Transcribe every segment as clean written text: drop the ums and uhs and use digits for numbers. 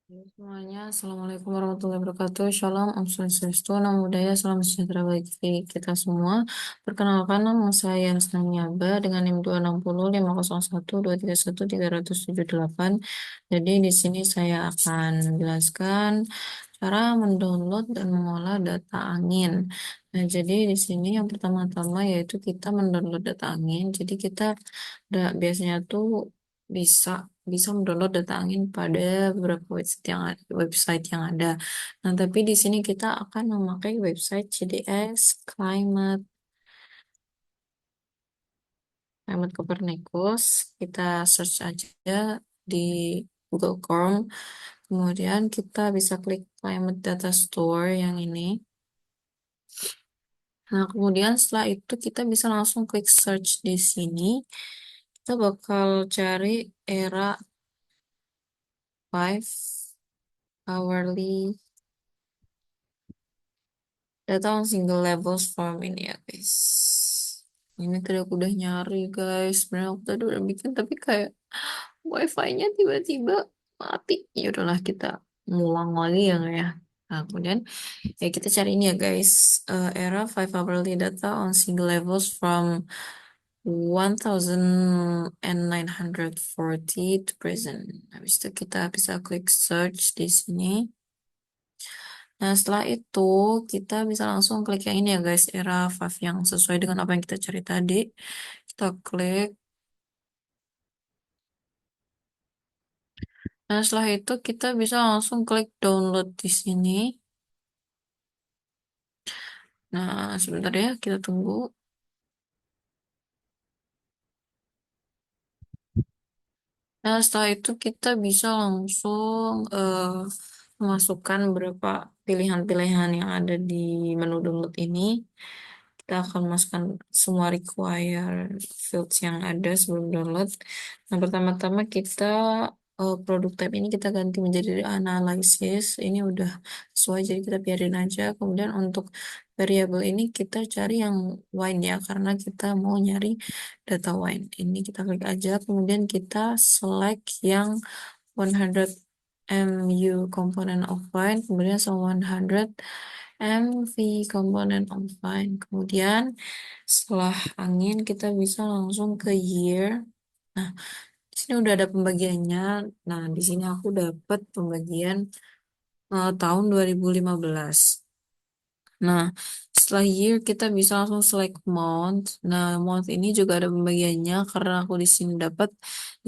Halo semuanya, Assalamualaikum warahmatullahi wabarakatuh. Shalom, Om Swastiastu, Namo Buddhaya, salam sejahtera bagi kita semua. Perkenalkan, nama saya Hasna Nyaba dengan NIM 2605012312378. Jadi di sini saya akan menjelaskan cara mendownload dan mengolah data angin. Nah, jadi di sini yang pertama-tama yaitu kita mendownload data angin. Jadi kita biasanya tuh bisa bisa mendownload data angin pada beberapa website yang ada. Nah, tapi di sini kita akan memakai website CDS Climate Copernicus. Kita search aja di Google Chrome. Kemudian kita bisa klik Climate Data Store yang ini. Nah, kemudian setelah itu kita bisa langsung klik search di sini. Kita bakal cari era 5 hourly data on single levels form ini ya guys. Ini tadi aku udah nyari guys. Sebenarnya aku tadi udah bikin tapi kayak wifi-nya tiba-tiba mati. Ya udahlah kita ngulang lagi ya nggak ya. Nah, kemudian ya kita cari ini ya guys. Era 5 hourly data on single levels from 1940 to present. Habis itu kita bisa klik search di sini. Nah, setelah itu kita bisa langsung klik yang ini ya guys, era 5 yang sesuai dengan apa yang kita cari tadi. Kita klik. Nah, setelah itu kita bisa langsung klik download di sini. Nah, sebentar ya, kita tunggu. Nah, setelah itu kita bisa langsung memasukkan beberapa pilihan-pilihan yang ada di menu download ini. Kita akan masukkan semua require fields yang ada sebelum download. Nah, pertama-tama kita produk tab ini kita ganti menjadi analisis. Ini udah sesuai, jadi kita biarin aja. Kemudian untuk variabel ini kita cari yang wine ya, karena kita mau nyari data wine. Ini kita klik aja, kemudian kita select yang 100 MU component of wine, kemudian sama 100 MV component of wine. Kemudian setelah angin kita bisa langsung ke year. Nah, di sini udah ada pembagiannya. Nah, di sini aku dapat pembagian tahun 2015. Nah, setelah year kita bisa langsung select month. Nah, month ini juga ada pembagiannya karena aku di sini dapat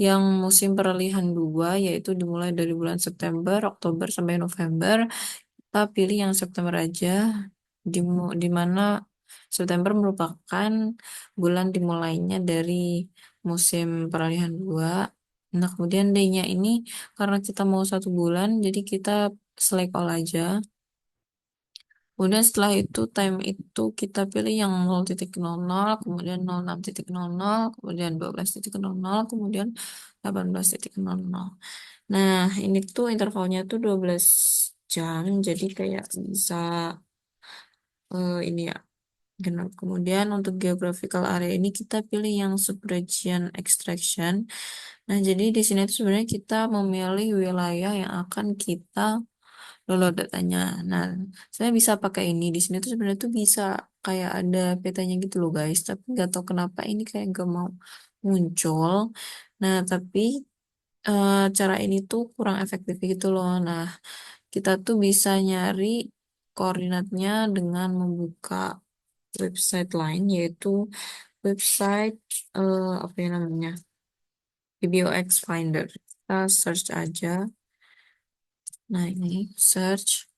yang musim peralihan dua, yaitu dimulai dari bulan September, Oktober sampai November. Kita pilih yang September aja, di mana September merupakan bulan dimulainya dari musim peralihan dua. Nah, kemudian day-nya ini karena kita mau 1 bulan, jadi kita select all aja. Kemudian setelah itu time itu kita pilih yang 0,00, kemudian 06,00, kemudian 12,00, kemudian 18,00. Nah, ini tuh intervalnya tuh 12 jam, jadi kayak bisa ini ya genap. Kemudian untuk geographical area ini kita pilih yang subregion extraction. Nah, jadi di sini tuh sebenarnya kita memilih wilayah yang akan kita download datanya. Nah, saya bisa pakai ini. Di sini tuh sebenarnya tuh bisa kayak ada petanya gitu loh guys. Tapi nggak tahu kenapa ini kayak nggak mau muncul. Nah, tapi cara ini tuh kurang efektif gitu loh. Nah, kita tuh bisa nyari koordinatnya dengan membuka website lain, yaitu website apa ya namanya, PBOX Finder. Kita search aja. Nah, ini search.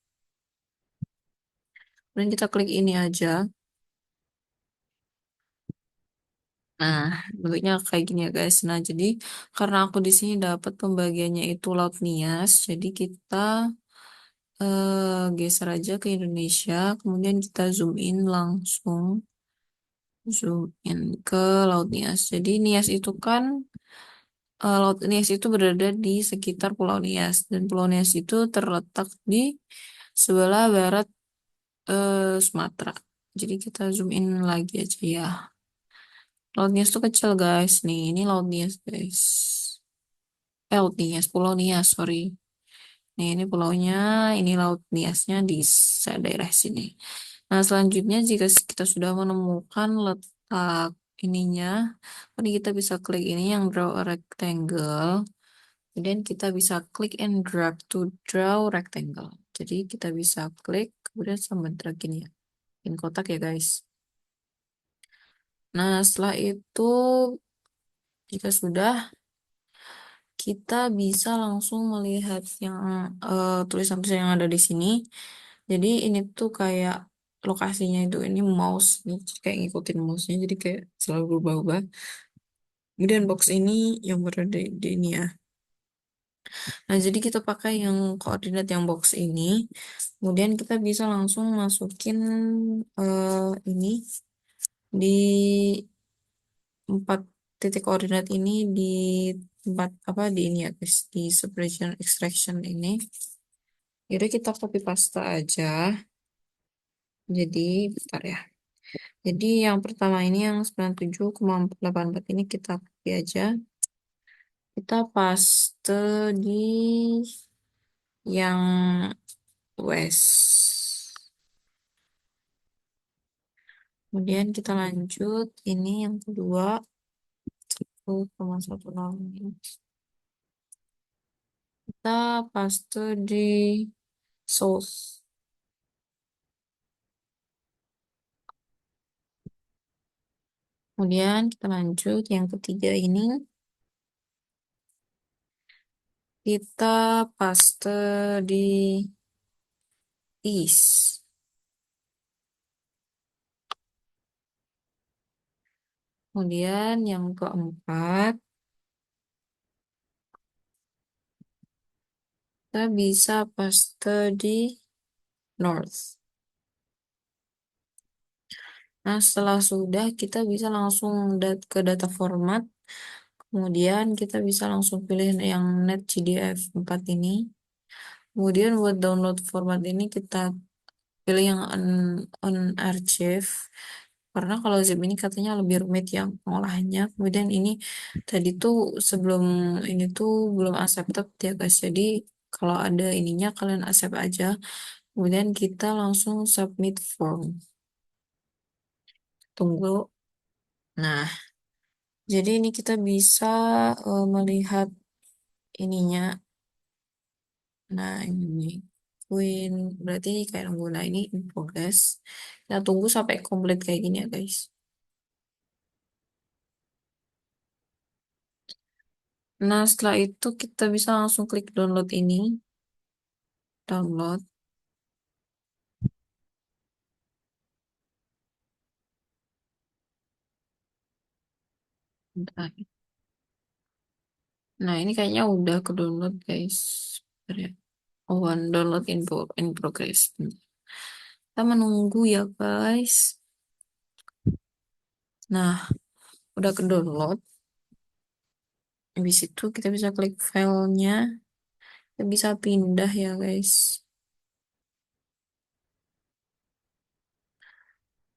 Kemudian kita klik ini aja. Nah, bentuknya kayak gini ya guys. Nah, jadi karena aku di sini dapat pembagiannya itu Laut Nias, jadi kita geser aja ke Indonesia, kemudian kita zoom in langsung, zoom in ke Laut Nias. Jadi Nias itu kan Laut Nias itu berada di sekitar Pulau Nias, dan Pulau Nias itu terletak di sebelah barat Sumatera. Jadi kita zoom in lagi aja ya. Laut Nias tuh kecil guys. Nih, ini Laut Nias guys. Laut Nias, Pulau Nias, sorry. Nih, ini pulaunya, ini Laut Niasnya di daerah sini. Nah, selanjutnya jika kita sudah menemukan letak ininya, ini kita bisa klik ini yang draw a rectangle. Kemudian kita bisa klik and drag to draw rectangle. Jadi kita bisa klik, kemudian sama drag ini ya. Bikin kotak ya guys. Nah, setelah itu jika sudah, kita bisa langsung melihat yang tulisan-tulisan yang ada di sini. Jadi ini tuh kayak lokasinya itu ini mouse, ini kayak ngikutin mouse-nya, jadi kayak selalu berubah-ubah. Kemudian box ini yang berada di ini ya. Nah, jadi kita pakai yang koordinat yang box ini. Kemudian kita bisa langsung masukin ini di 4 titik koordinat ini di tempat apa di ini ya guys, di separation extraction ini. Jadi kita copy paste aja. Jadi bentar ya. Jadi yang pertama ini yang 97,484 ini kita copy aja. Kita paste di yang west. Kemudian kita lanjut ini yang kedua 1,10 ini. Kita paste di south. Kemudian kita lanjut yang ketiga ini kita paste di east. Kemudian yang keempat kita bisa paste di north. Nah, setelah sudah kita bisa langsung ke data format. Kemudian kita bisa langsung pilih yang NetGDF 4 ini. Kemudian buat download format ini kita pilih yang unarchive. Karena kalau zip ini katanya lebih rumit yang pengolahannya. Kemudian ini tadi tuh sebelum ini tuh belum accepted ya guys. Jadi kalau ada ininya kalian accept aja. Kemudian kita langsung submit form. Tunggu. Nah, jadi ini kita bisa melihat ininya. Nah, ini Queen berarti ini kayak nunggu. Nah, ini in progress. Kita tunggu sampai komplit kayak gini ya guys. Nah, setelah itu kita bisa langsung klik download ini. Download. Bentar. Nah, ini kayaknya udah ke download guys. Bentar ya. Oh, one download in progress. Bentar. Kita menunggu ya guys. Nah, udah ke download. Habis itu kita bisa klik filenya. Kita bisa pindah ya guys.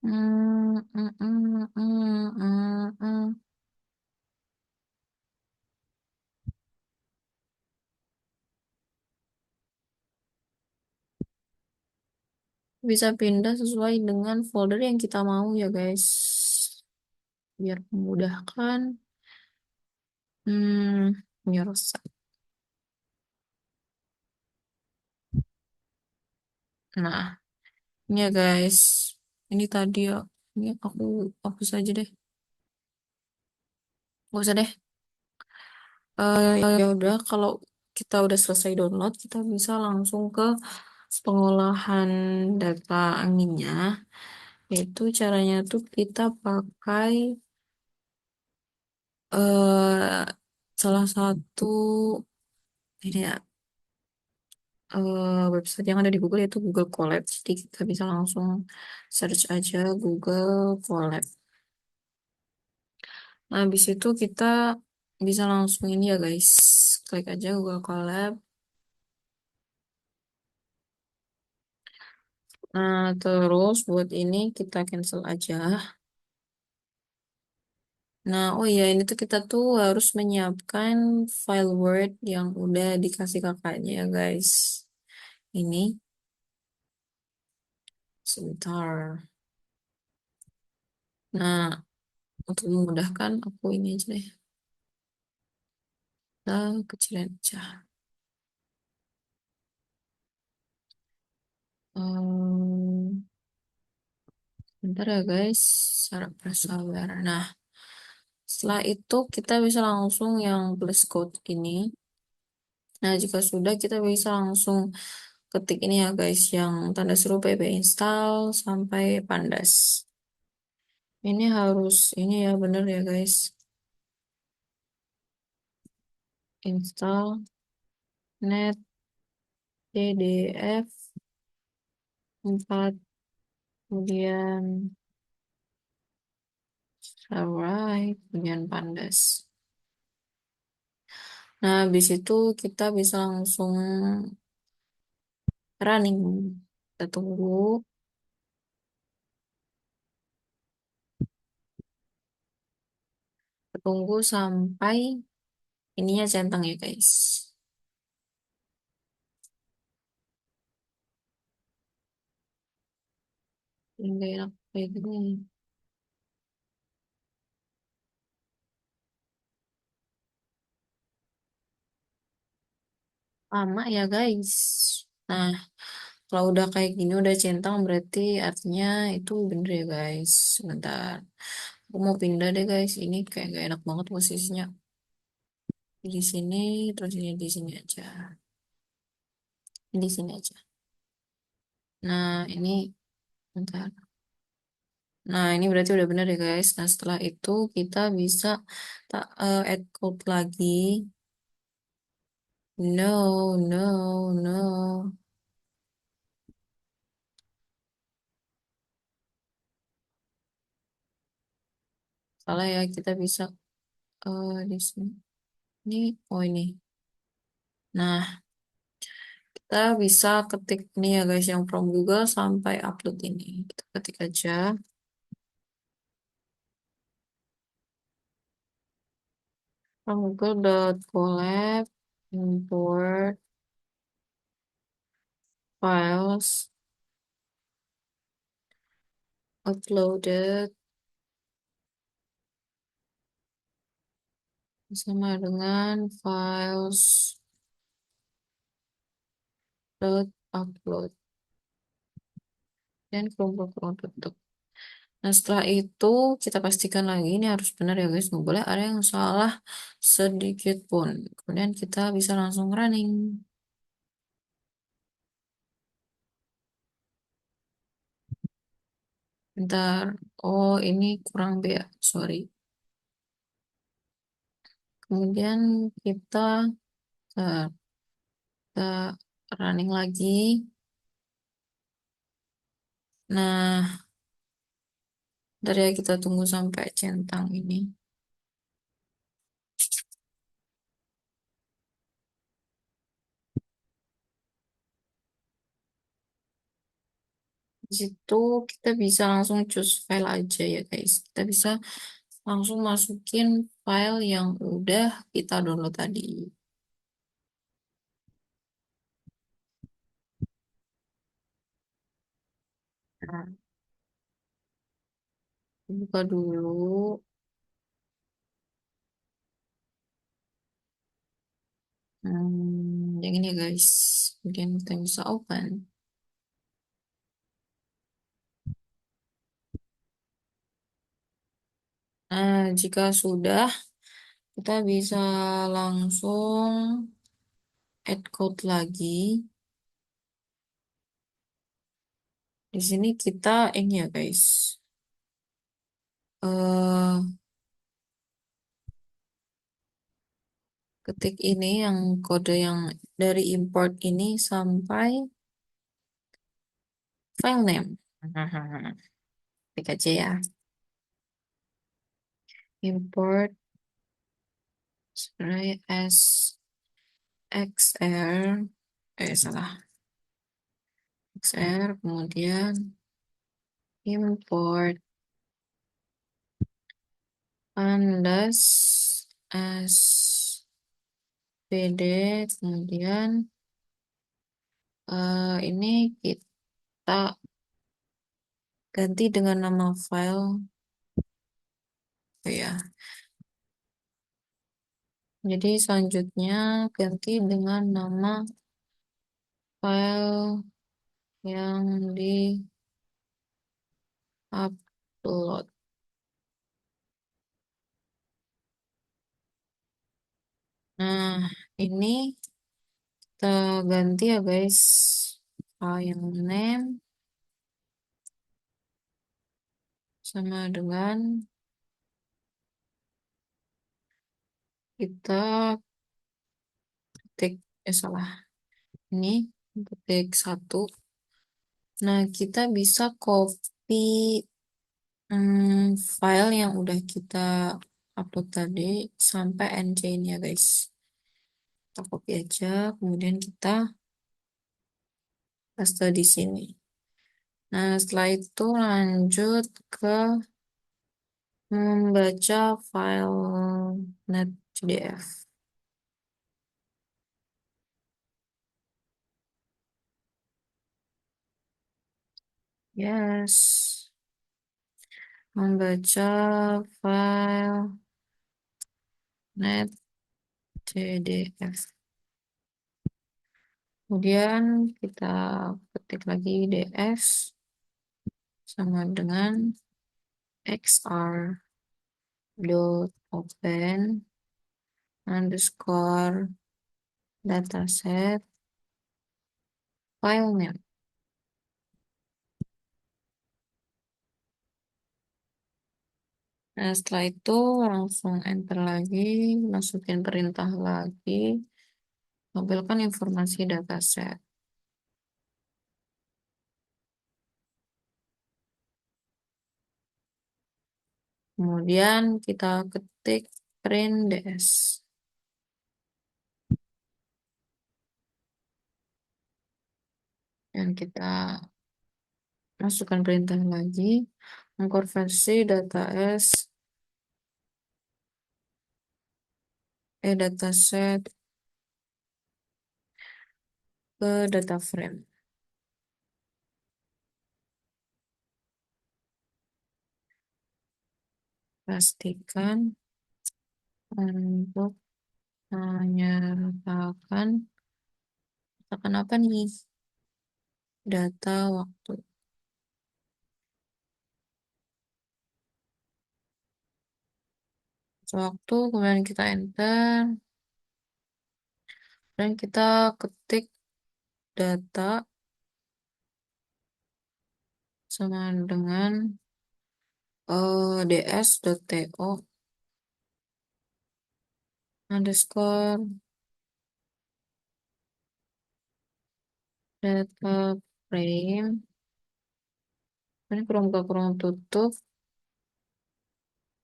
Hmm, hmm, hmm, hmm, hmm, hmm. Bisa pindah sesuai dengan folder yang kita mau ya guys. Biar memudahkan. Nyerasa. Nah, ini ya guys. Ini tadi ya. Ini aku hapus aja deh. Gak usah deh. Ya udah, kalau kita udah selesai download, kita bisa langsung ke pengolahan data anginnya. Yaitu caranya tuh kita pakai eh salah satu ini ya website yang ada di Google yaitu Google Colab. Jadi kita bisa langsung search aja Google Colab. Nah, habis itu kita bisa langsung ini ya guys. Klik aja Google Colab. Nah, terus buat ini kita cancel aja. Nah, oh iya, ini tuh kita tuh harus menyiapkan file Word yang udah dikasih kakaknya ya, guys. Ini, sebentar. Nah, untuk memudahkan, aku ini aja deh. Kita kecilin aja. Hmm, bentar ya, guys. Syarat bersabar. Nah, setelah itu kita bisa langsung yang plus code ini. Nah, jika sudah, kita bisa langsung ketik ini ya, guys. Yang tanda seru pp install sampai Pandas. Ini harus, ini ya bener ya guys. Install net pdf 4 kemudian alright, kemudian pandas. Nah, habis itu kita bisa langsung running. Kita tunggu sampai ininya centang ya guys. Ini nggak enak kayak gini. Lama ya guys. Nah, kalau udah kayak gini udah centang berarti artinya itu bener ya guys. Sebentar. Aku mau pindah deh guys. Ini kayak gak enak banget posisinya. Di sini, terus ini di sini aja. Ini di sini aja. Nah, ini bentar. Nah, ini berarti udah bener ya guys. Nah, setelah itu kita bisa tak add code lagi. No, no, no. Salah ya, kita bisa di sini. Ini, oh ini. Nah, kita bisa ketik nih ya guys yang from Google sampai upload ini. Kita ketik aja from google.colab import files uploaded sama dengan files dot upload dan kelompok tutup. Nah, setelah itu kita pastikan lagi ini harus benar ya guys, nggak boleh ada yang salah sedikit pun. Kemudian kita bisa langsung running. Bentar, oh ini kurang B ya, sorry. Kemudian eh, kita running lagi. Nah, dari kita tunggu sampai centang ini. Di situ kita bisa langsung choose file aja ya guys. Kita bisa langsung masukin file yang udah kita download tadi. Nah, buka dulu. Yang ini ya guys. Kemudian kita bisa open. Nah, jika sudah, kita bisa langsung add code lagi. Di sini kita ini ya guys. eh Ketik ini yang kode yang dari import ini sampai file name. Ketik aja ya. Import sebenarnya SXR, salah. XR, kemudian import Pandas SPD, kemudian ini kita ganti dengan nama file, ya. Jadi selanjutnya ganti dengan nama file yang di upload. Nah, ini kita ganti ya guys, file name sama dengan kita ketik, salah, ini ketik 1. Nah, kita bisa copy file yang udah kita upload tadi sampai NC ini ya guys. Kita copy aja, kemudian kita paste di sini. Nah, setelah itu lanjut ke membaca file net.jdf. Yes, membaca file net.jdf. Kemudian kita ketik lagi ds sama dengan xr dot open underscore dataset file name. Nah, setelah itu langsung enter lagi, masukin perintah lagi, tampilkan informasi dataset. Kemudian kita ketik print ds. Dan kita masukkan perintah lagi, mengkonversi dataset ke data frame. Pastikan untuk menyertakan apa nih? Data waktu. Waktu, kemudian kita enter, dan kita ketik data sama dengan ds.to underscore data frame, ini kurung buka kurung tutup.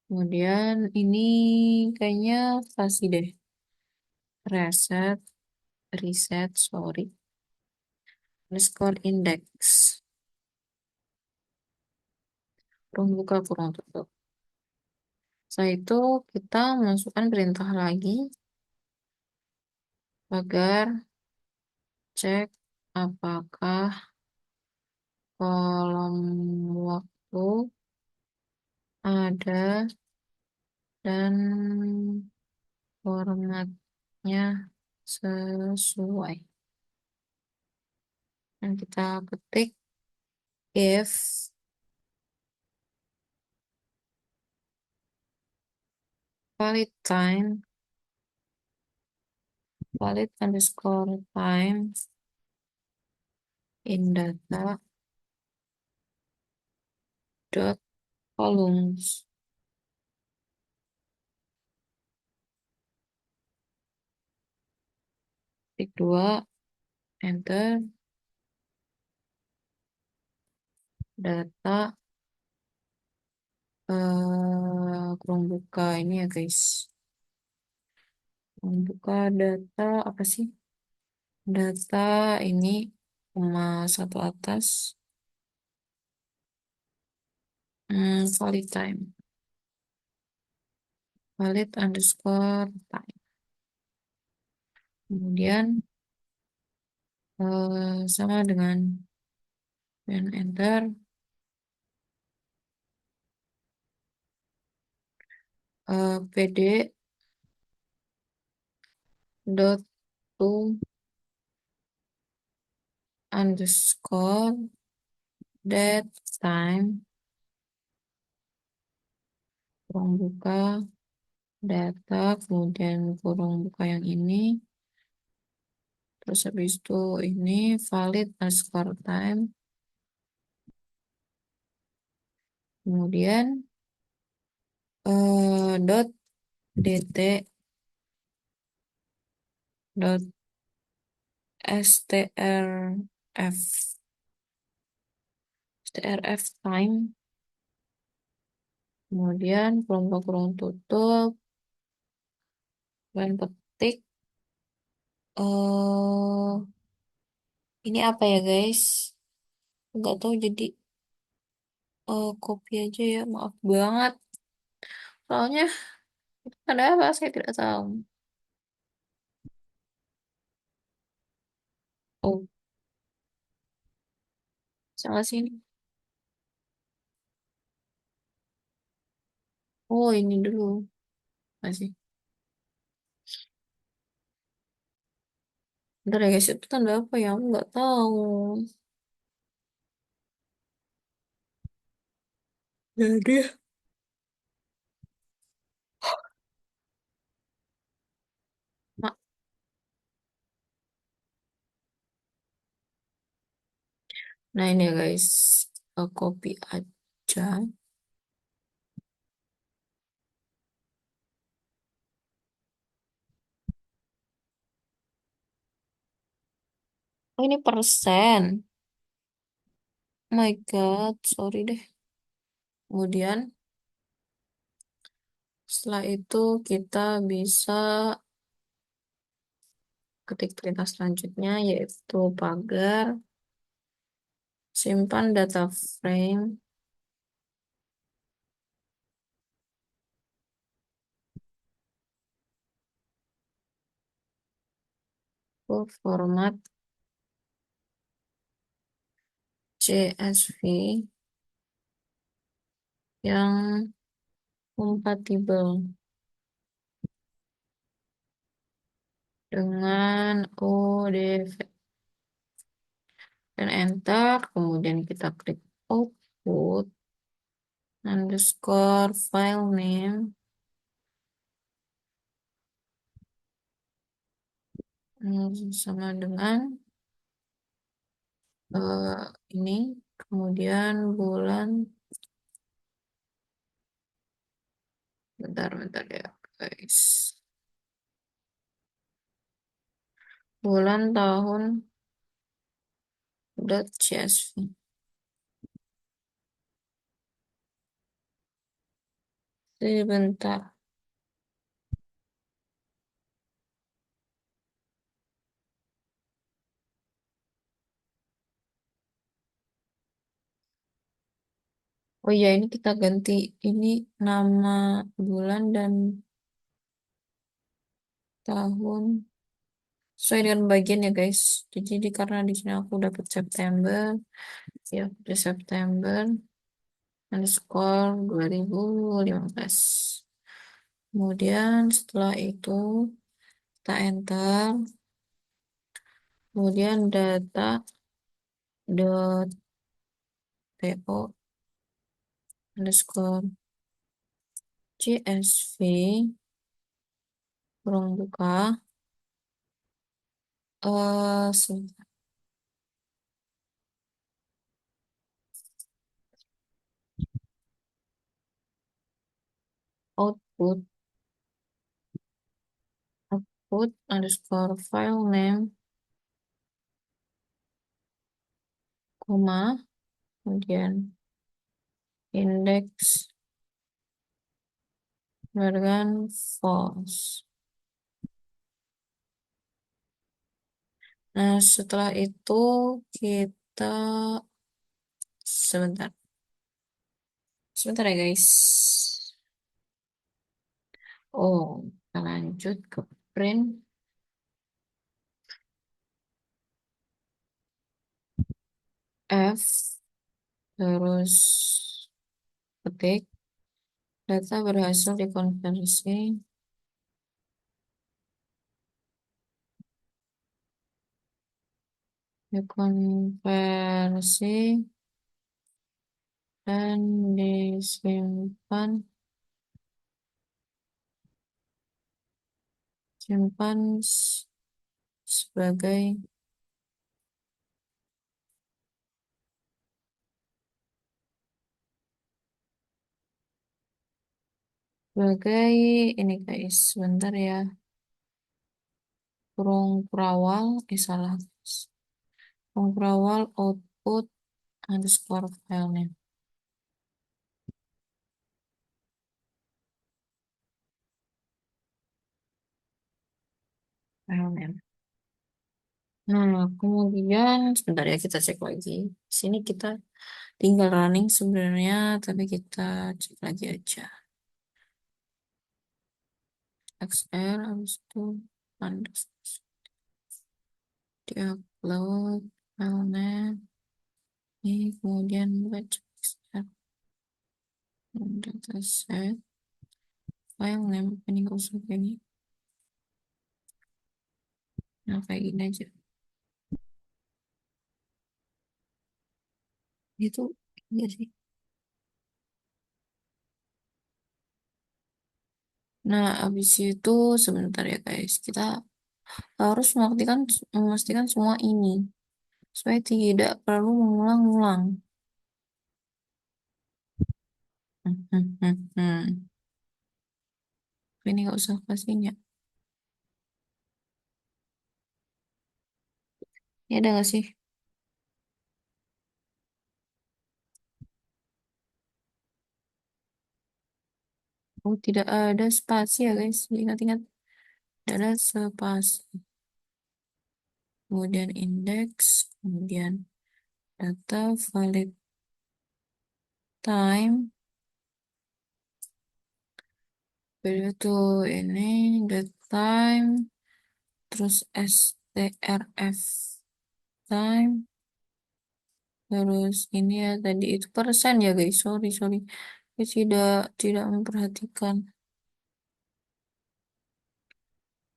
Kemudian ini kayaknya pasti deh reset sorry underscore index, kurung buka kurung tutup. Setelah itu kita masukkan perintah lagi agar cek apakah kolom waktu ada dan formatnya sesuai. Dan kita ketik if valid underscore time in data dot columns. Ketik 2, enter, data kurung buka ini ya guys, kurung buka data apa sih, data ini cuma satu atas, valid time. valid underscore time. Kemudian sama dengan dan enter pd dot to underscore that time kurung buka data, kemudian kurung buka yang ini, terus habis itu ini valid underscore time, kemudian dot dt dot strf time, kemudian kurung buka kurung tutup dan ketik eh ini apa ya guys, nggak tahu, jadi copy aja ya, maaf banget soalnya ada apa saya tidak tahu. Oh, salah sini. Oh, ini dulu masih. Bentar ya guys, itu tanda apa ya? Aku nggak tahu. Jadi, mak. Nah ini ya guys, copy aja. Oh ini persen. Oh my God, sorry deh. Kemudian setelah itu kita bisa ketik perintah selanjutnya yaitu pagar simpan data frame ke format CSV yang kompatibel dengan ODV dan enter, kemudian kita klik output underscore file name sama dengan ini, kemudian bulan, bentar ya guys, bulan tahun dot csv. Sebentar. Oh iya, ini kita ganti ini nama bulan dan tahun sesuai dengan bagian ya guys. Jadi karena di sini aku dapat September, ya di September underscore 2015. Kemudian setelah itu kita enter, kemudian data dot to underscore csv kurung buka sebentar. Output underscore file name koma kemudian index dengan false. Nah setelah itu kita sebentar ya guys. Oh, kita lanjut ke print F, terus ketik, data berhasil dikonversi dan simpan sebagai sebagai ini guys, sebentar ya, kurung kurawal, salah guys. Kurung kurawal output underscore file name. File name. Nah, kemudian sebentar ya kita cek lagi. Sini kita tinggal running sebenarnya, tapi kita cek lagi aja. XR habis itu underscore diupload filenya ini, kemudian baca XR dataset file name ini nggak usah kayak ini, nah kayak gini aja itu enggak sih. Nah habis itu sebentar ya guys, kita harus memastikan semua ini supaya tidak perlu mengulang-ulang. Ini nggak usah kasihnya. Ini ada nggak sih? Oh, tidak ada spasi ya guys. Ingat-ingat, tidak ada spasi. Kemudian indeks, kemudian data valid time. Itu ini date time, terus strf time, terus ini ya tadi itu persen ya guys. Sorry sorry, saya tidak memperhatikan.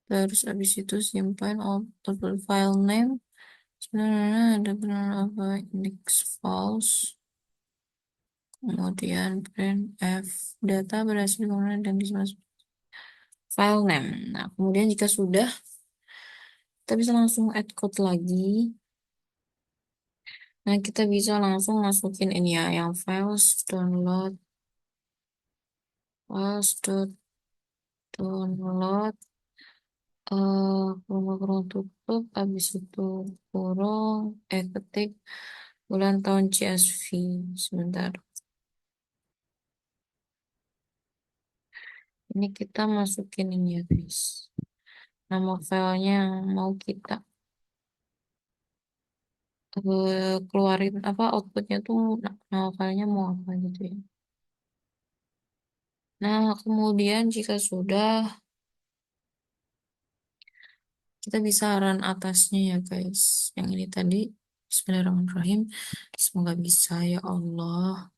Terus habis itu simpan output file name. Sebenarnya ada benar apa index false. Kemudian print f data berhasil kemudian dan dimasuk file name. Nah, kemudian jika sudah, kita bisa langsung add code lagi. Nah, kita bisa langsung masukin ini ya, yang files download kurung tutup, habis itu kurung, ketik bulan tahun CSV. Sebentar, ini kita masukin ini ya guys, nama filenya yang mau kita keluarin apa outputnya tuh, nama filenya mau apa gitu ya. Nah, kemudian jika sudah, kita bisa run atasnya ya guys. Yang ini tadi, Bismillahirrahmanirrahim. Semoga bisa ya Allah.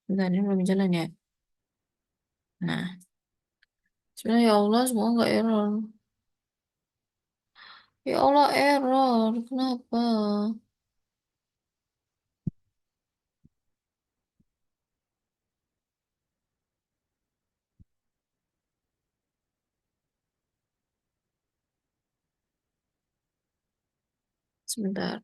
Bentar, ini belum jalan ya. Nah, sebenarnya ya Allah, semoga nggak error. Ya Allah, error. Kenapa? Sebentar.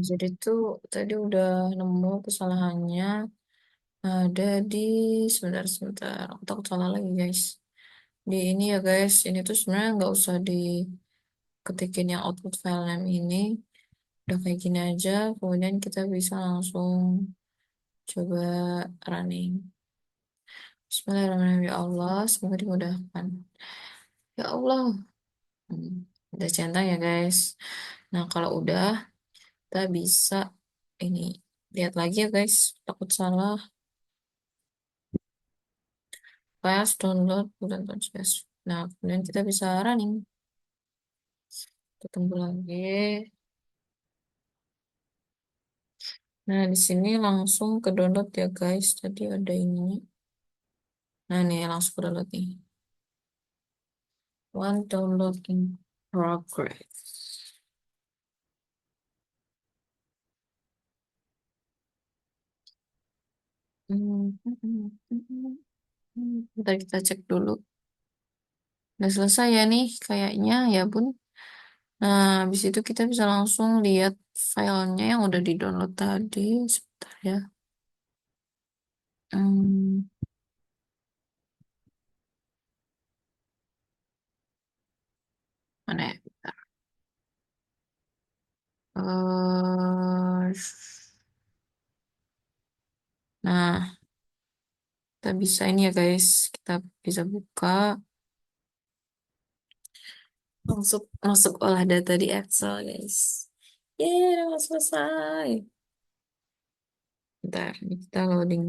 Jadi tuh tadi udah nemu kesalahannya ada di, sebentar. Aku takut salah lagi guys. Di ini ya guys, ini tuh sebenarnya nggak usah diketikin yang output file name ini. Udah kayak gini aja, kemudian kita bisa langsung coba running. Bismillahirrahmanirrahim. Ya Allah, semoga dimudahkan. Ya Allah. Hmm, udah centang ya guys. Nah, kalau udah, kita bisa ini lihat lagi ya guys. Takut salah. Fast download dan proses. Nah, kemudian kita bisa running. Kita tunggu lagi. Nah, di sini langsung ke download ya guys. Tadi ada ini. Nah, nih langsung ke download nih. One download in progress. Bentar kita cek dulu. Udah selesai ya nih kayaknya ya bun. Nah, habis itu kita bisa langsung lihat filenya yang udah di-download tadi. Sebentar ya. Hmm, mana ya? Eh, nah, kita bisa ini ya guys. Kita bisa buka masuk masuk olah data di Excel guys. Yeay, udah selesai. Bentar, ini kita loading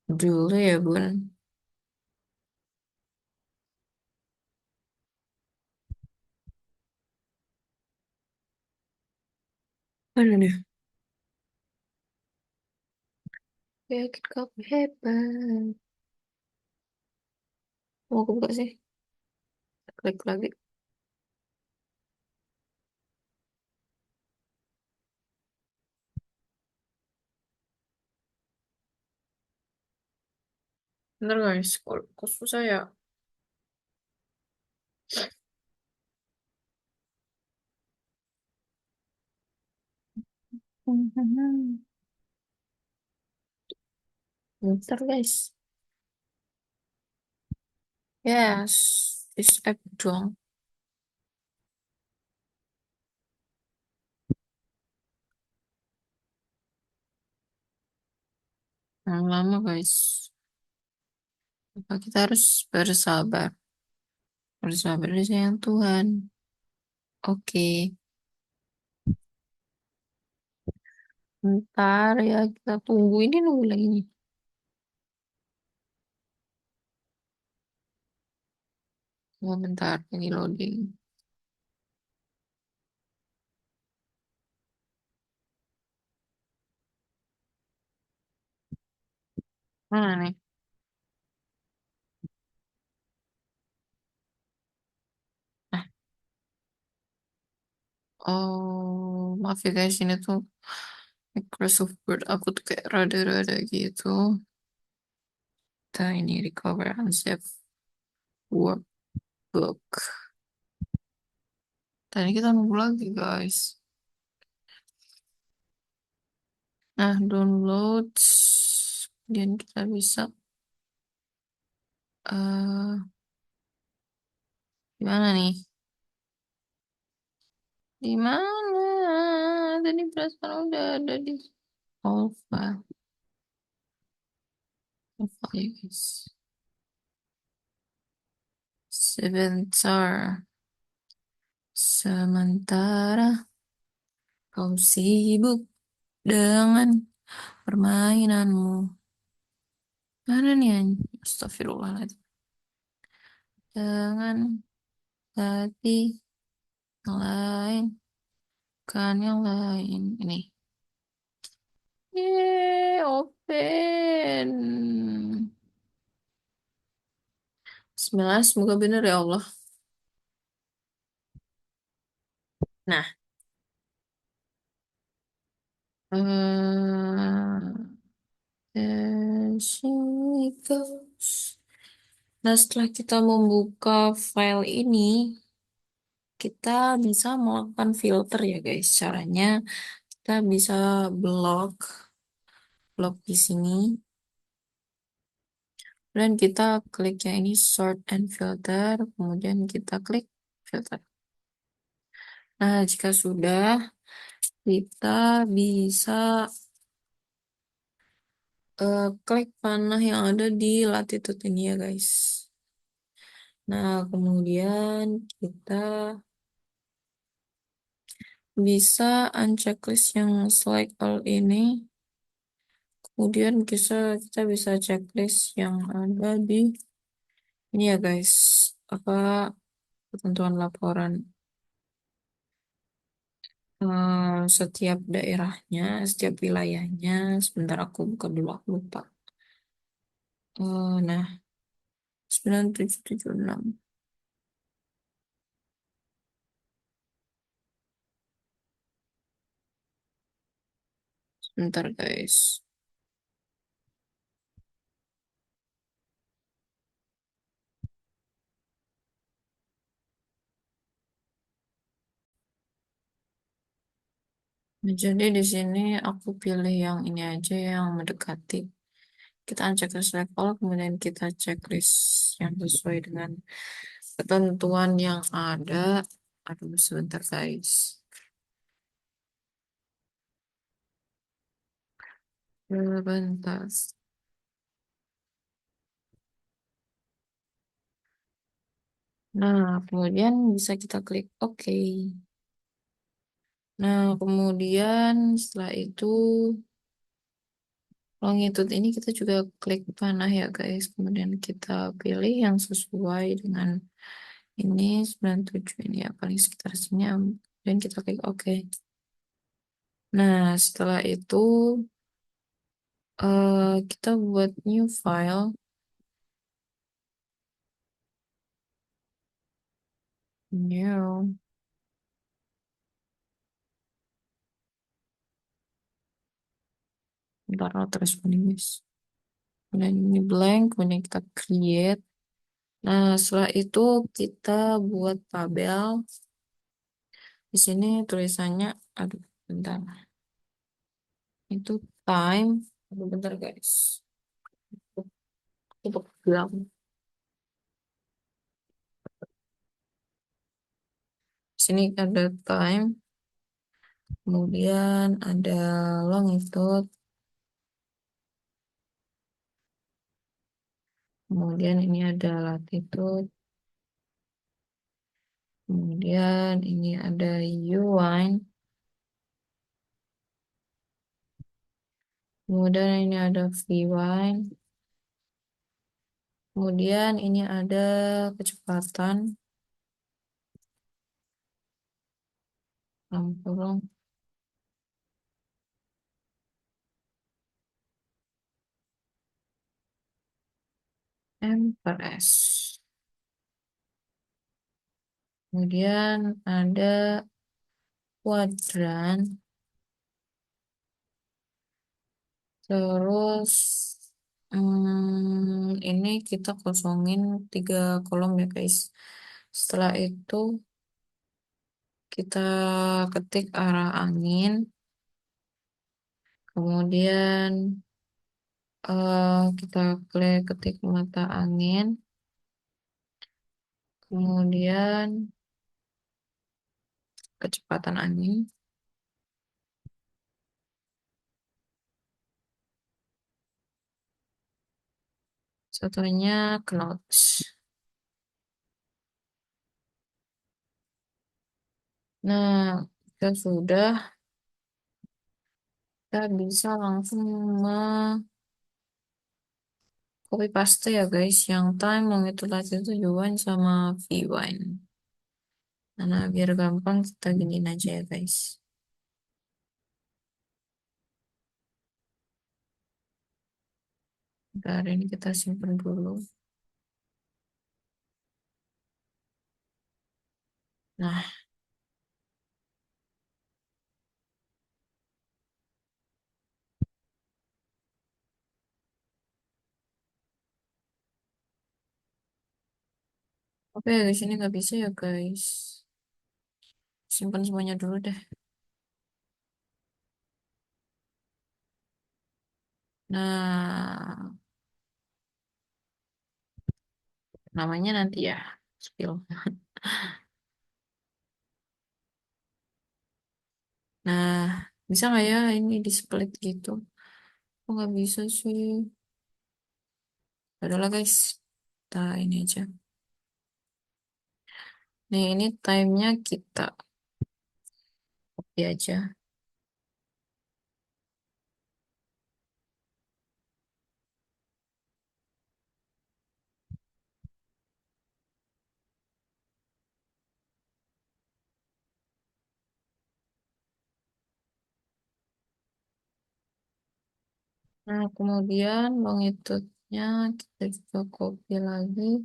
dulu ya bun. Mana nih? Yakin kamu hebat. Mau aku buka sih? Klik lagi. Bener guys, kok susah ya? Bentar guys. Yes, this app doang. Yang lama guys. Apa kita harus bersabar? Bersabar di sayang Tuhan. Oke, bentar ya kita tunggu ini nunggu lagi nih. Oh, bentar, ini loading. Mana nih? Ah, oh, maaf ya guys, ini tuh Microsoft Word aku tuh kayak rada-rada gitu. Kita ini recover and save workbook. Tadi kita nunggu lagi guys. Nah, download. Kemudian kita bisa eh gimana nih? Di mana? Tadi perasaan udah ada di Alpha. Alpha ya guys. Sebentar. Sementara kau sibuk dengan permainanmu. Mana nih anjing? Astagfirullahaladzim. Jangan hati yang lain. Kan yang lain. Ini. Yeay, open. Bismillah, semoga benar ya Allah. Nah, there she goes. Nah, setelah kita membuka file ini, kita bisa melakukan filter ya guys. Caranya kita bisa blok, blok di sini. Dan kita klik yang ini sort and filter, kemudian kita klik filter. Nah, jika sudah, kita bisa klik panah yang ada di latitude ini ya guys. Nah, kemudian kita bisa unchecklist yang select all ini. Kemudian kita bisa checklist yang ada di ini ya guys. Apa ketentuan laporan setiap daerahnya, setiap wilayahnya. Sebentar aku buka dulu, aku lupa. Nah, 9776. Sebentar guys. Nah, jadi di sini aku pilih yang ini aja yang mendekati. Kita unchecklist level, kemudian kita checklist yang sesuai dengan ketentuan yang ada. Aduh, sebentar guys. Sebentar. Nah, kemudian bisa kita klik OK. Nah, kemudian setelah itu longitude ini kita juga klik panah ya guys. Kemudian kita pilih yang sesuai dengan ini 97 ini ya paling sekitar sini. Dan kita klik OK. Nah, setelah itu kita buat new file. New. Bentar, not responding guys. Kemudian ini blank, kemudian kita create. Nah, setelah itu kita buat tabel. Di sini tulisannya, aduh, bentar. Itu time. Aduh, bentar guys. Itu bilang. Di sini ada time. Kemudian ada longitude. Kemudian ini ada latitude. Kemudian ini ada U-line. Kemudian ini ada V-line. Kemudian ini ada kecepatan. Kurung M per S. Kemudian ada kuadran. Terus ini kita kosongin 3 kolom ya guys. Setelah itu kita ketik arah angin. Kemudian kita klik ketik mata angin. Kemudian kecepatan angin. Satunya knots. Nah, jika sudah, kita bisa langsung copy paste ya guys, yang time longitude itu Yuan sama V1. Nah, biar gampang kita giniin aja ya guys. Bentar, ini kita simpan dulu. Nah, oke, di sini nggak bisa ya guys. Simpan semuanya dulu deh. Nah, namanya nanti ya, spill. Nah, bisa nggak ya ini di split gitu? Kok nggak bisa sih? Adalah guys, kita ini aja. Nih ini timenya kita copy aja. Nah kemudian longitudenya kita juga copy lagi.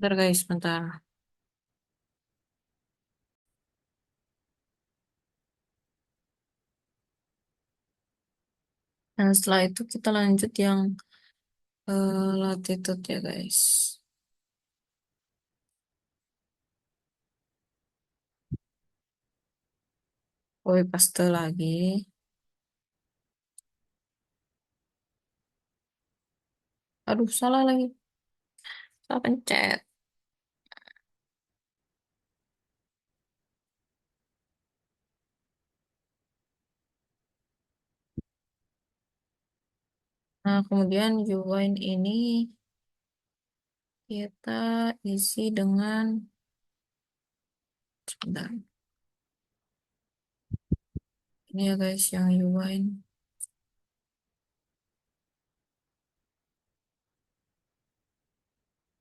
Bentar guys, bentar. Nah setelah itu kita lanjut yang latitude ya guys. Copy paste lagi. Aduh salah lagi. Salah pencet. Nah kemudian join ini kita isi dengan sebentar. Ini ya guys yang join.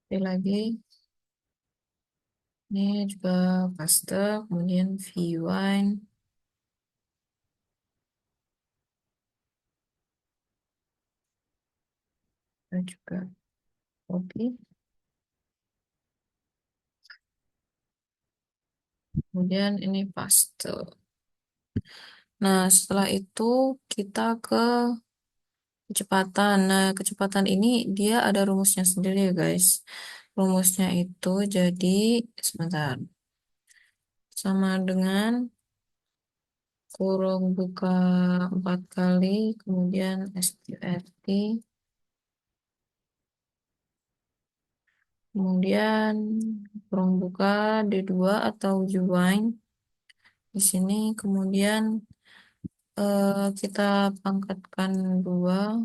Oke, lagi. Ini juga paste, kemudian V1. Kita juga copy. Kemudian ini paste. Nah, setelah itu kita ke kecepatan. Nah, kecepatan ini dia ada rumusnya sendiri ya guys. Rumusnya itu jadi, sebentar, sama dengan kurung buka 4 kali, kemudian SQRT, kemudian kurung buka D2 atau join di sini, kemudian kita pangkatkan 2,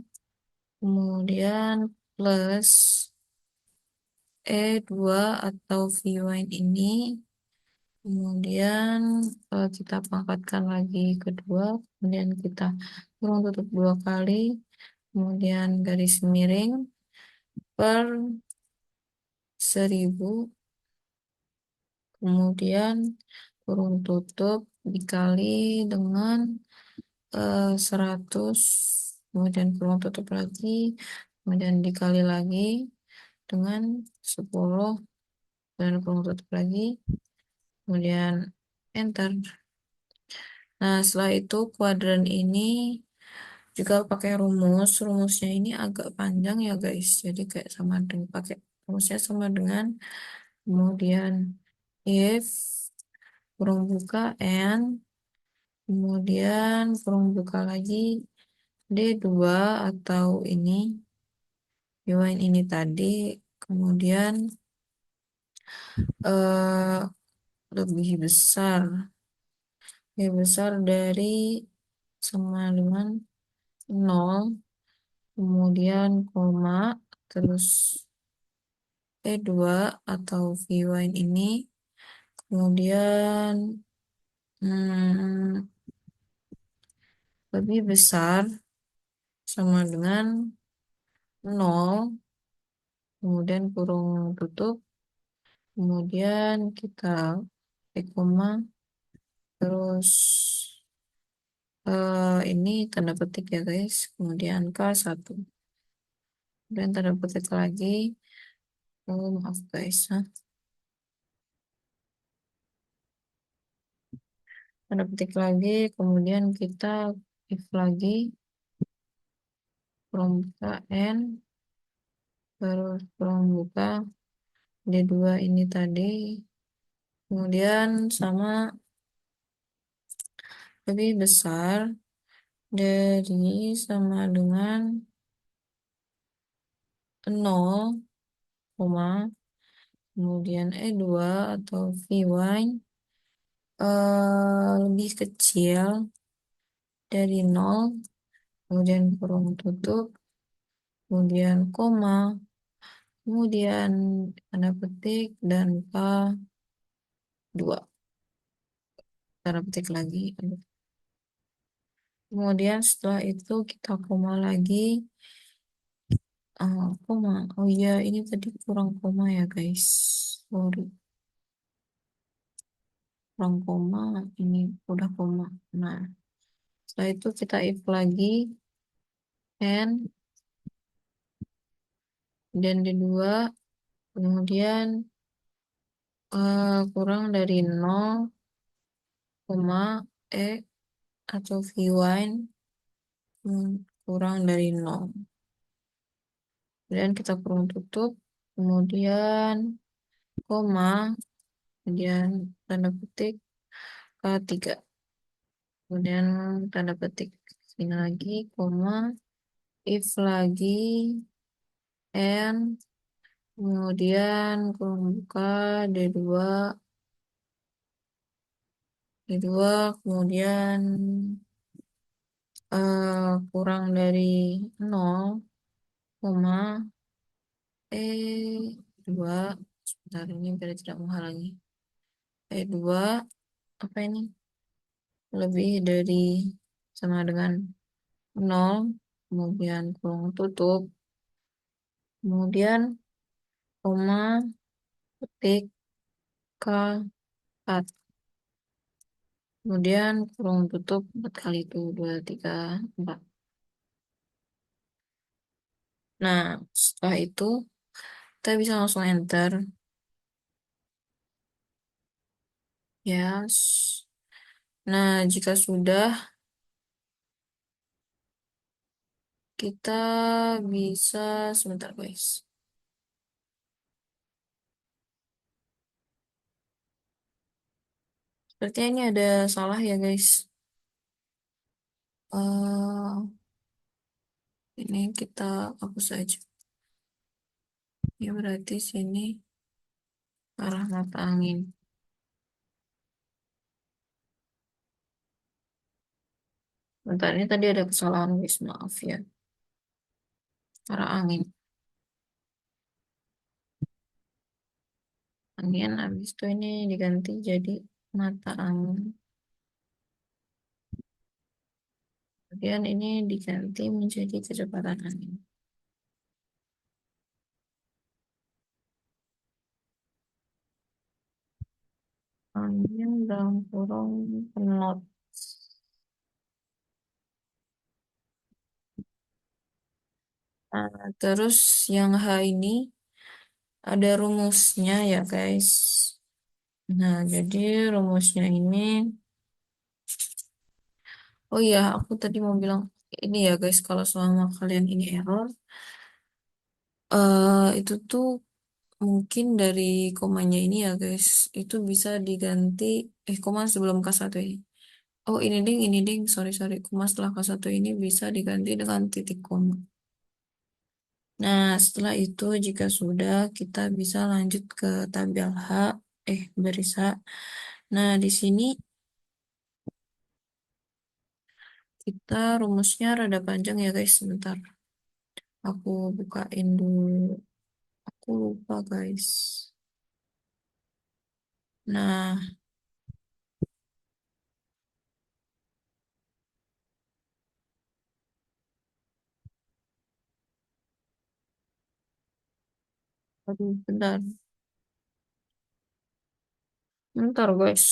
kemudian plus E2 atau V1 ini, kemudian kita pangkatkan lagi kedua, kemudian kita kurung tutup 2 kali, kemudian garis miring per 1000, kemudian kurung tutup dikali dengan 100, kemudian kurung tutup lagi, kemudian dikali lagi dengan 10, dan kurung tutup lagi, kemudian enter. Nah, setelah itu kuadran ini juga pakai rumusnya ini agak panjang ya guys, jadi kayak sama dengan pakai rumusnya sama dengan kemudian if kurung buka n, kemudian kurung buka lagi D2 atau ini join ini tadi, kemudian eh, lebih besar dari sama dengan 0, kemudian koma, terus E2 atau V1 ini, kemudian hmm, lebih besar sama dengan 0, kemudian kurung tutup, kemudian kita koma, terus ini tanda petik ya guys, kemudian K1, kemudian tanda petik lagi, maaf guys, tanda petik lagi, kemudian kita if lagi, kurung buka N, terus kurung buka D2 ini tadi, kemudian sama lebih besar dari sama dengan 0, kemudian E2 atau Vy lebih kecil dari 0, kemudian kurung tutup, kemudian koma, kemudian tanda petik, dan K2, tanda petik lagi. Kemudian setelah itu kita koma lagi, koma. Oh iya, ini tadi kurang koma ya guys. Sorry, kurang koma. Ini udah koma. Nah, setelah itu kita if lagi n dan D2, kemudian kurang dari 0, koma E atau Vy kurang dari 0. Kemudian kita kurung tutup, kemudian koma, kemudian tanda petik K3. Kemudian tanda petik sini lagi, koma, if lagi, n, kemudian kurung buka, D2, kemudian kurang dari 0, koma, E2, sebentar ini biar tidak menghalangi, E2, apa ini, lebih dari sama dengan 0, kemudian kurung tutup, kemudian koma, petik, K4, kemudian kurung tutup 4 kali itu, 2, 3, 4. Nah, setelah itu kita bisa langsung enter. Yes. Nah, jika sudah, kita bisa, sebentar guys. Sepertinya ini ada salah ya guys. Ini kita hapus saja. Ya berarti sini arah mata angin. Bentar, ini tadi ada kesalahan guys, maaf ya. Arah angin. Angin, habis itu ini diganti jadi mata angin. Kemudian ini diganti menjadi kecepatan angin. Angin dalam kurung knot. Nah, terus yang H ini ada rumusnya ya guys. Nah, jadi rumusnya ini, oh iya, aku tadi mau bilang ini ya guys, kalau selama kalian ini error, itu tuh mungkin dari komanya ini ya guys, itu bisa diganti, koma sebelum K1 ini. Oh ini ding, sorry, koma setelah K1 ini bisa diganti dengan titik koma. Nah, setelah itu jika sudah, kita bisa lanjut ke tabel H, baris H. Nah, di sini kita rumusnya rada panjang ya guys, sebentar. Aku bukain dulu. Aku lupa guys. Nah, aduh, bentar. Bentar guys.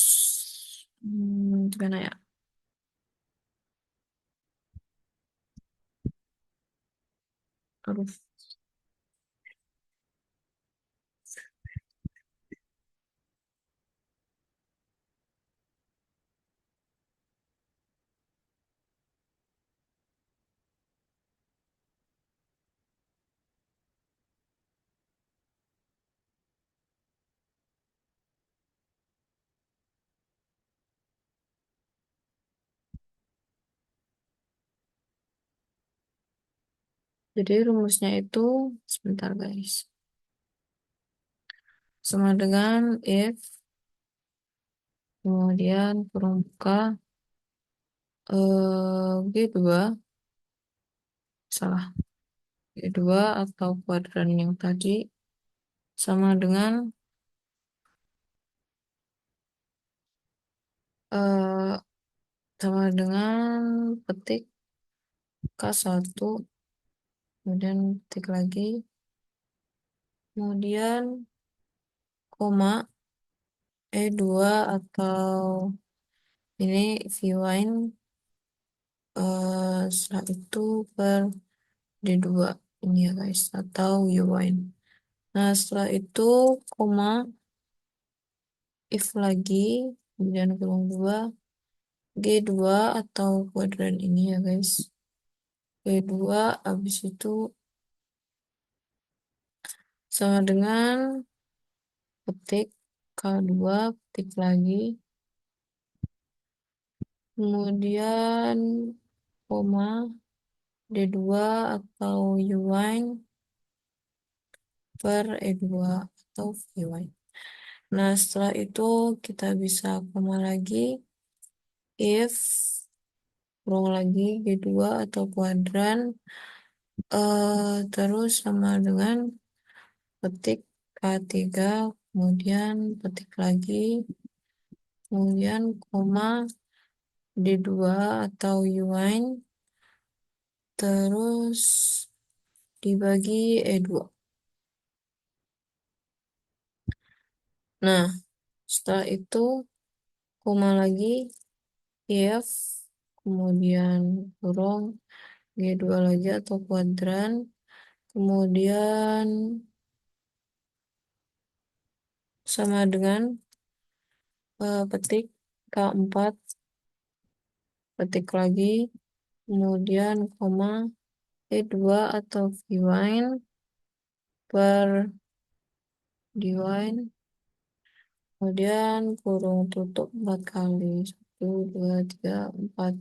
Gimana ya? Aduh. Jadi rumusnya itu, sebentar guys, sama dengan if, kemudian kurung buka, G2, salah, G2 atau kuadran yang tadi, sama dengan eh, petik K1, kemudian petik lagi, kemudian koma E2 atau ini Vwine, setelah itu per D2 ini ya guys, atau Uwine. Nah setelah itu koma if lagi, kemudian kurung 2 G2 atau kuadran ini ya guys, G2 habis itu sama dengan petik K2, petik lagi, kemudian koma D2 atau Uwine per E2 atau Vwine. Nah setelah itu kita bisa koma lagi if kurung lagi G2 atau kuadran, terus sama dengan petik K3, kemudian petik lagi, kemudian koma D2 atau Uwine, terus dibagi E2. Nah, setelah itu koma lagi if, kemudian kurung G2 lagi atau kuadran, kemudian sama dengan petik K4, petik lagi, kemudian koma E2 atau Vwine per Dwine, kemudian kurung tutup 4 kali, 1, 2, 3, 4.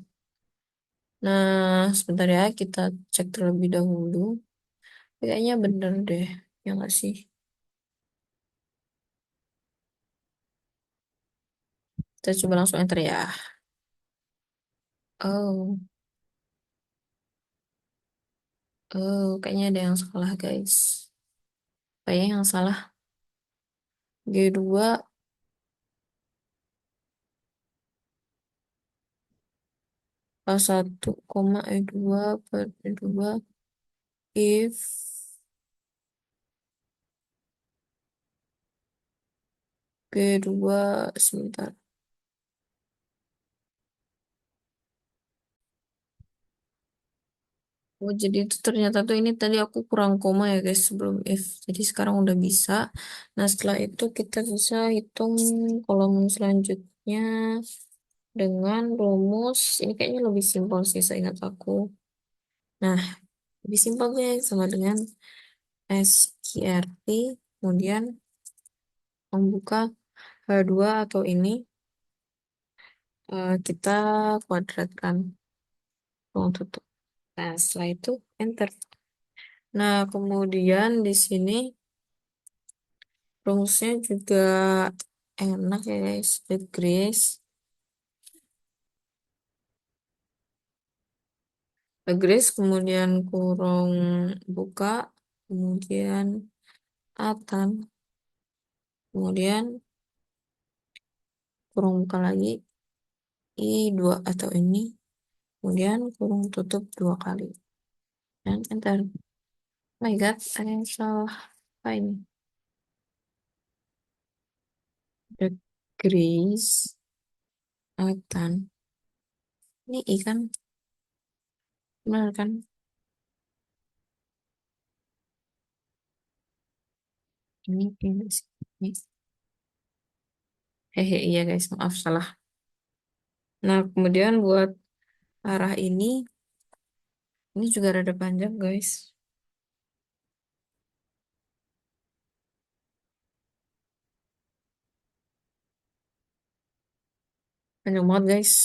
Nah, sebentar ya, kita cek terlebih dahulu. Kayaknya bener deh, ya nggak sih? Kita coba langsung enter ya. Oh, kayaknya ada yang salah guys. Kayaknya yang salah G2 K1, koma E2 per E2 if G2, sebentar. Oh, jadi itu ternyata tuh ini tadi aku kurang koma ya guys sebelum if. Jadi sekarang udah bisa. Nah, setelah itu kita bisa hitung kolom selanjutnya dengan rumus. Ini kayaknya lebih simpel sih seingat aku. Nah, lebih simpel guys sama dengan SQRT. Kemudian membuka H2 atau ini kita kuadratkan ruang tutup. Nah, setelah itu enter. Nah, kemudian di sini rumusnya juga enak ya guys. Grace. Grace kemudian kurung buka, kemudian Atan, kemudian kurung buka lagi I2 atau ini, kemudian kurung tutup 2 kali. Dan enter. Oh my god, ada yang salah. Apa ini? The Grace Atan. Ini I kan? Benar kan? Ini sih. Ini. Hehe, iya guys, maaf salah. Nah, kemudian buat arah ini juga rada panjang guys. Panjang banget guys.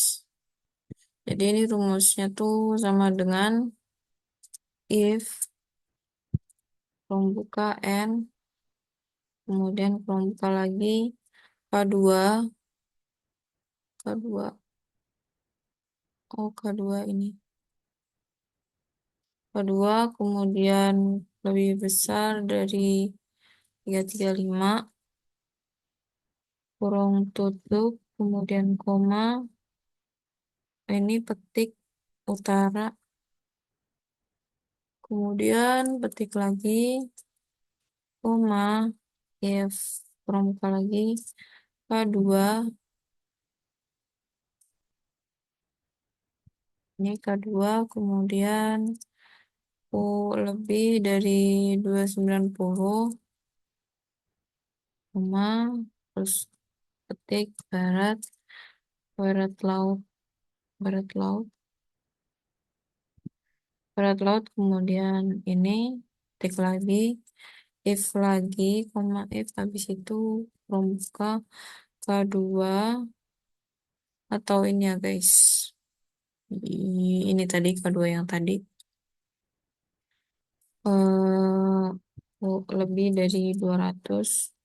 Jadi ini rumusnya tuh sama dengan if kurung buka N, kemudian kurung buka lagi K2, K2, oh K2 ini. K2 kemudian lebih besar dari 335, kurung tutup, kemudian koma, ini petik utara, kemudian petik lagi, koma, if, kurung buka lagi, K2, ini K2, kemudian lebih dari 290, koma, terus petik barat, barat laut, barat laut, barat laut, kemudian ini petik lagi, if lagi, koma if, habis itu buka K2, atau ini ya guys, ini tadi K2 yang tadi, lebih dari 200,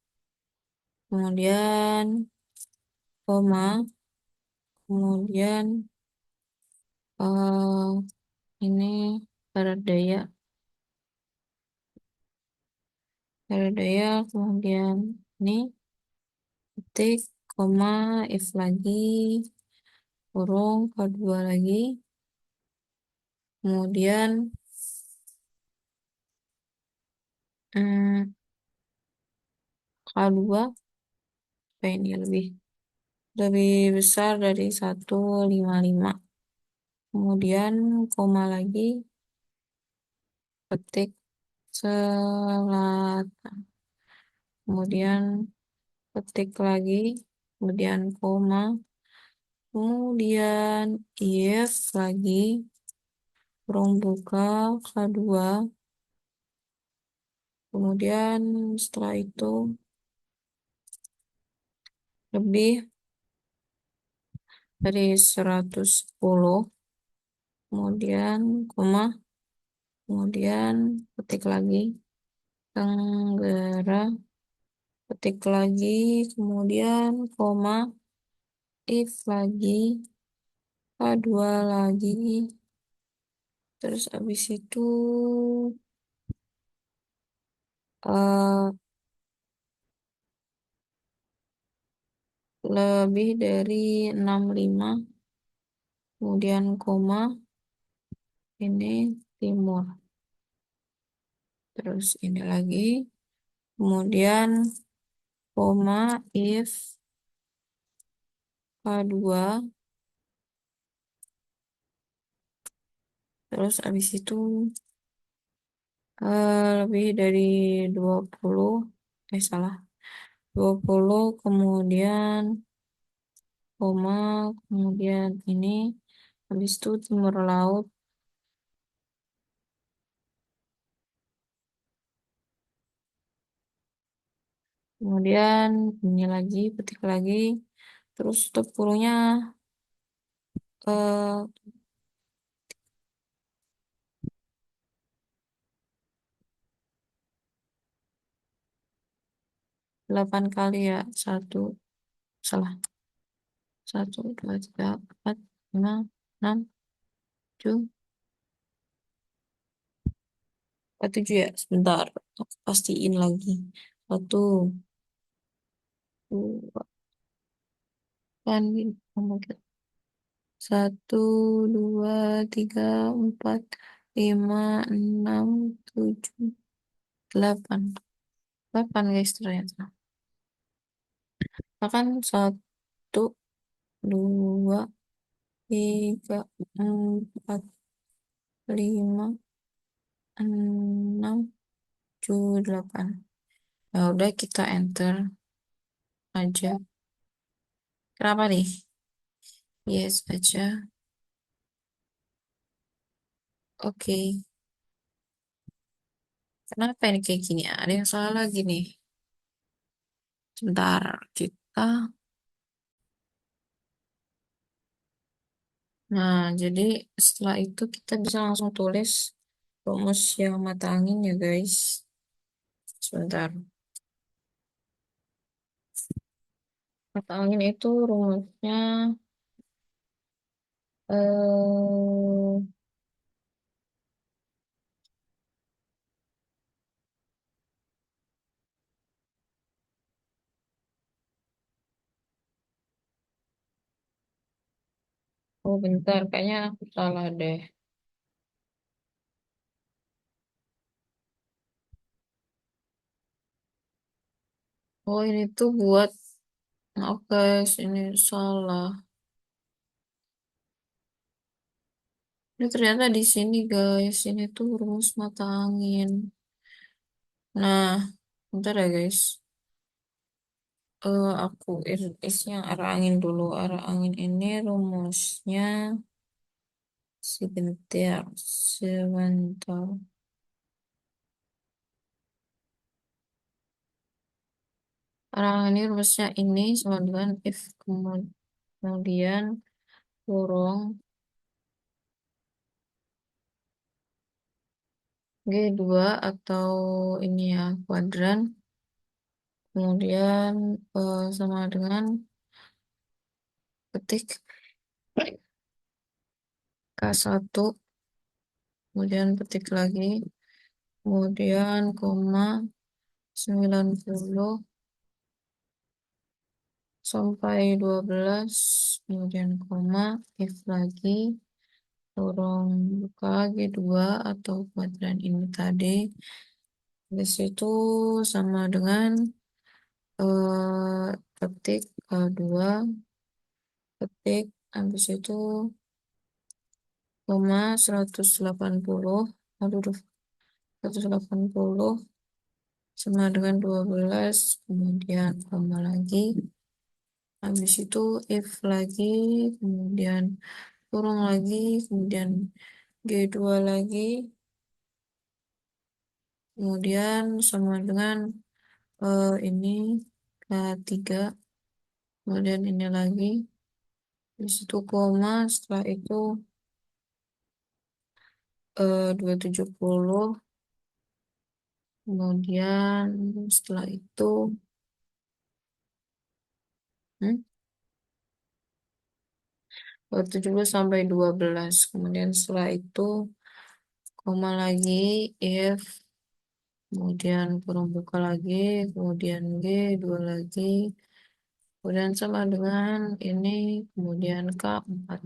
kemudian koma, kemudian ini barat daya, barat daya, kemudian ini titik, koma, if lagi, kurung, K2 lagi, kemudian K2, ini lebih besar dari 155, kemudian koma lagi, petik selatan, kemudian petik lagi, kemudian koma, kemudian if lagi, kurung buka K2, kemudian setelah itu lebih dari 110, kemudian koma, kemudian petik lagi Tenggara, petik lagi, kemudian koma, if lagi, K2 lagi, terus habis itu lebih dari 65, kemudian koma, ini timur, terus ini lagi, kemudian koma, if K2, terus habis itu lebih dari 20, salah, 20, kemudian koma, kemudian ini, habis itu timur laut, kemudian ini lagi, petik lagi, terus tutup kurungnya 8 kali ya, salah, 1, 2, 3, 4, 5, 6, 7, 7 ya, sebentar, aku pastiin lagi, 1, 2, kan, oh my God. 1, 2, 3, 4, 5, 6, 7, 8, 8 guys ternyata, bahkan 1, 2, 3, 4, 5, 6, 7, 8. Ya udah, kita enter aja. Kenapa nih? Yes aja. Oke. Kenapa ini kayak gini? Ada yang salah lagi nih. Sebentar, kita. Nah, jadi setelah itu kita bisa langsung tulis rumus yang mata angin ya guys. Sebentar. Mata angin itu rumusnya eh oh bentar, kayaknya aku salah deh. Oh ini tuh buat, maaf guys, ini salah. Ini ternyata di sini guys, ini tuh rumus mata angin. Nah, bentar ya guys. Aku isinya arah angin dulu. Arah angin ini rumusnya sebentar, sebentar. Arah angin ini rumusnya ini sama dengan if kemudian kurung G2 atau ini ya kuadran kemudian sama dengan ketik K1 kemudian petik lagi kemudian koma 90 sampai 12 kemudian koma if lagi kurung buka G2 atau kuadran ini tadi di situ sama dengan ketik K2 ketik habis itu koma 180 aduh 180 sama dengan 12 kemudian koma lagi habis itu if lagi kemudian kurung lagi kemudian G2 lagi kemudian sama dengan ini K3 kemudian ini lagi di situ koma setelah itu 270 kemudian setelah itu 17 sampai 12 kemudian setelah itu koma lagi if kemudian kurung buka lagi kemudian G dua lagi kemudian sama dengan ini kemudian K4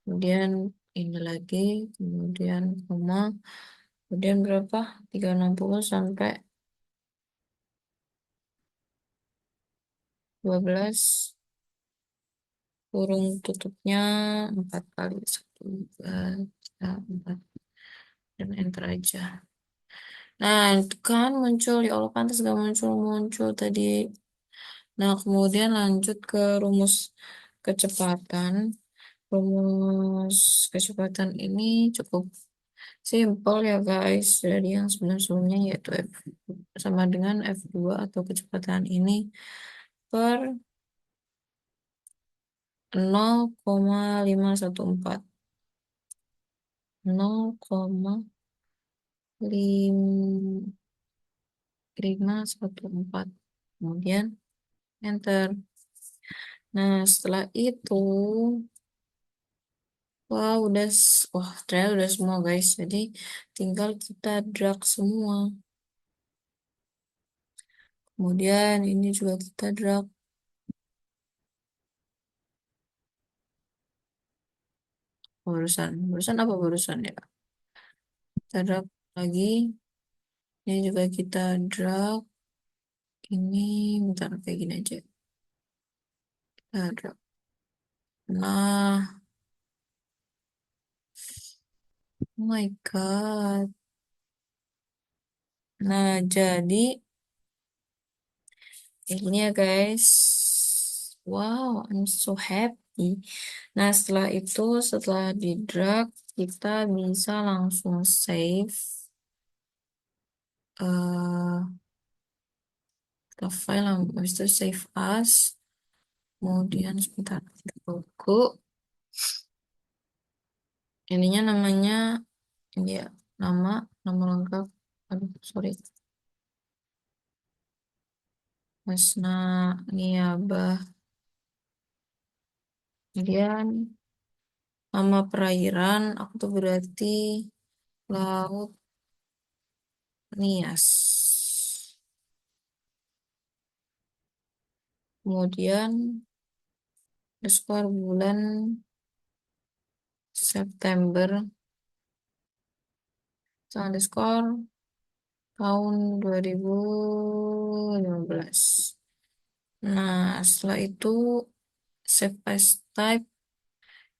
kemudian ini lagi kemudian koma kemudian berapa 360 sampai 12 kurung tutupnya 4 kali 1 2 3 4 dan enter aja. Nah itu kan muncul ya Allah pantas gak muncul tadi. Nah kemudian lanjut ke rumus kecepatan. Rumus kecepatan ini cukup simpel ya guys dari yang sebelum-sebelumnya yaitu F sama dengan F2 atau kecepatan ini per 0,514 0,514 kemudian enter. Nah setelah itu wah ternyata udah semua guys jadi tinggal kita drag semua kemudian ini juga kita drag barusan apa barusan ya kita drag lagi ini juga kita drag ini bentar kayak gini aja kita drag nah oh my god nah jadi ini ya guys wow I'm so happy nah setelah itu setelah di drag kita bisa langsung save ke file habis itu save as kemudian sebentar kita buku ininya namanya ini ya nama nama lengkap aduh sorry Masna Niabah. Kemudian nama perairan aku tuh berarti Laut Nias. Kemudian underscore bulan September underscore tahun 2015. Nah, setelah itu save as type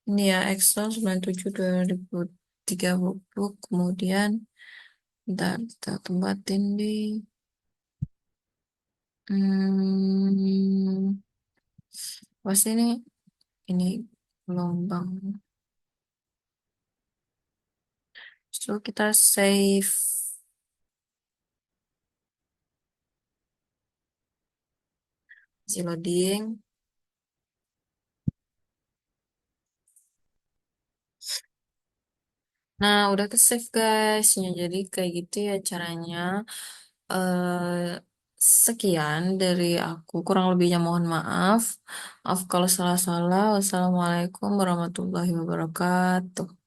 ini ya Excel 97/2030. Kemudian bentar, kita tempatin di hmm, pasti ini gelombang. So kita save, masih loading. Nah, udah ke save guys. Ya, jadi kayak gitu ya caranya. eh Sekian dari aku. Kurang lebihnya mohon maaf. Maaf kalau salah-salah. Wassalamualaikum warahmatullahi wabarakatuh.